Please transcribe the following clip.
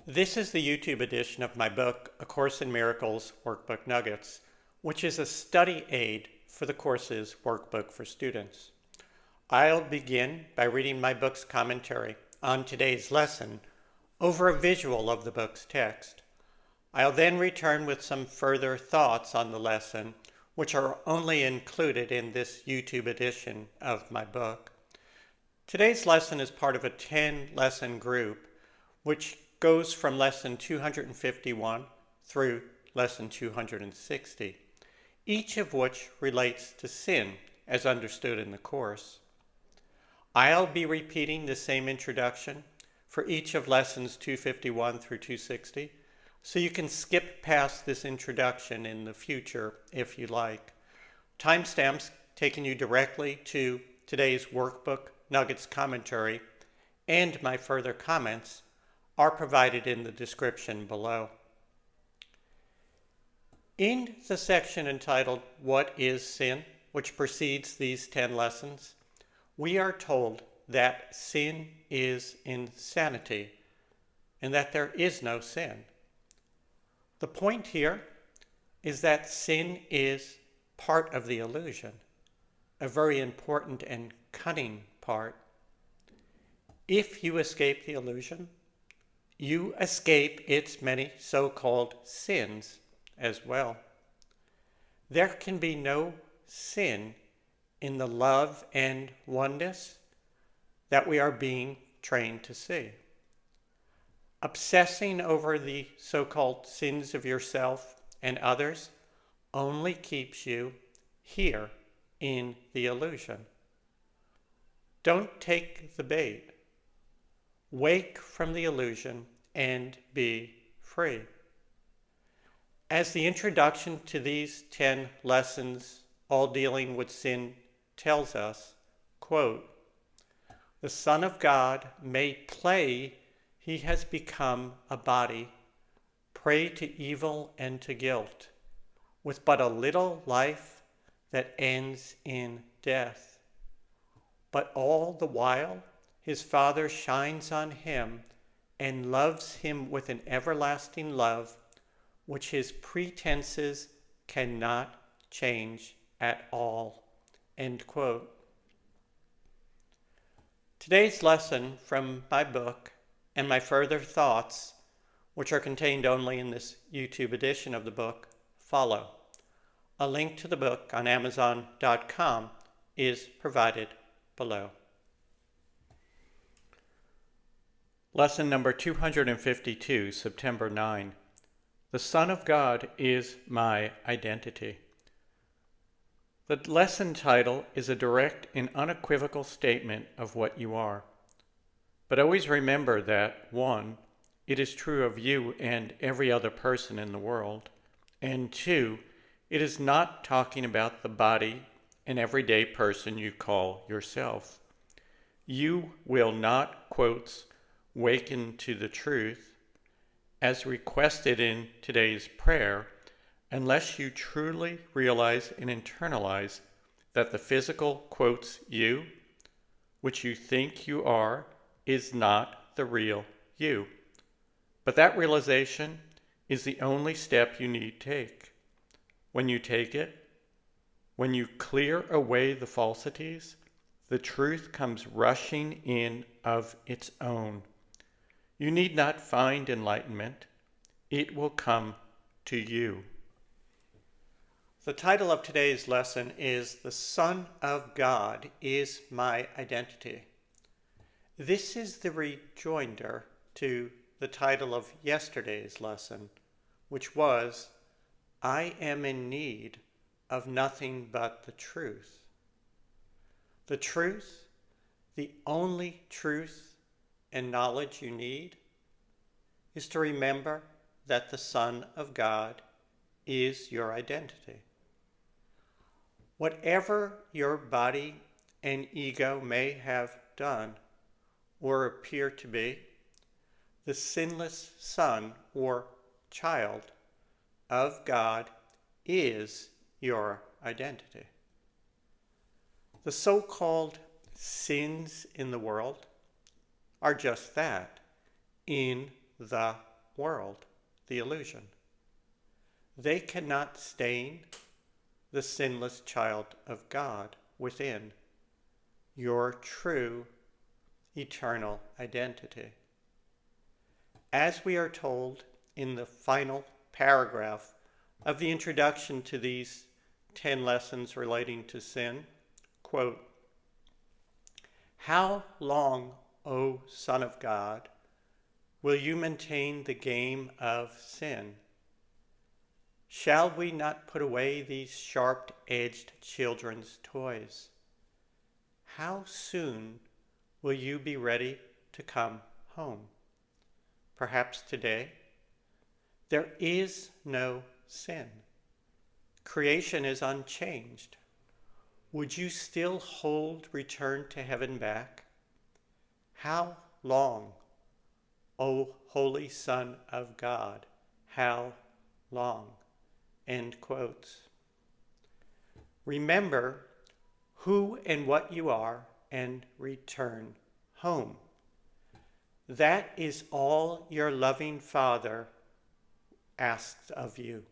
This is the YouTube edition of my book, A Course in Miracles Workbook Nuggets, which is a study aid for the course's workbook for students. I'll begin by reading my book's commentary on today's lesson over a visual of the book's text. I'll then return with some further thoughts on the lesson, which are only included in this YouTube edition of my book. Today's lesson is part of a 10-lesson group, which goes from lesson 251 through lesson 260, each of which relates to sin as understood in the course. I'll be repeating the same introduction for each of lessons 251 through 260, so you can skip past this introduction in the future if you like. Timestamps taking you directly to today's Workbook Nuggets commentary and my further comments are provided in the description below. In the section entitled, What is Sin?, which precedes these 10 lessons, we are told that sin is insanity and that there is no sin. The point here is that sin is part of the illusion, a very important and cunning part. If you escape the illusion, you escape its many so-called sins as well. There can be no sin in the love and oneness that we are being trained to see. Obsessing over the so-called sins of yourself and others only keeps you here in the illusion. Don't take the bait. Wake from the illusion and be free. As the introduction to these 10 lessons, all dealing with sin, tells us, quote, "The Son of God may play he has become a body, prey to evil and to guilt, with but a little life that ends in death. But all the while his Father shines on him and loves him with an everlasting love, which his pretenses cannot change at all." End quote. Today's lesson from my book and my further thoughts, which are contained only in this YouTube edition of the book, follow. A link to the book on Amazon.com is provided below. Lesson number 252, September 9. The Son of God is my identity. The lesson title is a direct and unequivocal statement of what you are. But always remember that, 1, it is true of you and every other person in the world, and 2, it is not talking about the body and everyday person you call yourself. You will not, quotes, waken to the truth, as requested in today's prayer, unless you truly realize and internalize that the physical, quotes, you, which you think you are, is not the real you. But that realization is the only step you need to take. When you take it, when you clear away the falsities, the truth comes rushing in of its own. You need not find enlightenment. It will come to you. The title of today's lesson is The Son of God is my identity. This is the rejoinder to the title of yesterday's lesson, which was, I am in need of nothing but the truth. The truth, the only truth and knowledge you need, is to remember that the Son of God is your identity. Whatever your body and ego may have done or appear to be, the sinless Son or child of God is your identity. The so-called sins in the world are just that, in the world, the illusion. They cannot stain the sinless child of God within, your true eternal identity. As we are told in the final paragraph of the introduction to these 10 lessons relating to sin, quote, "How long, O Son of God, will you maintain the game of sin? Shall we not put away these sharp-edged children's toys? How soon will you be ready to come home? Perhaps today? There is no sin. Creation is unchanged. Would you still hold return to heaven back? How long, O Holy Son of God, how long?" End quotes. Remember who and what you are and return home. That is all your loving Father asks of you.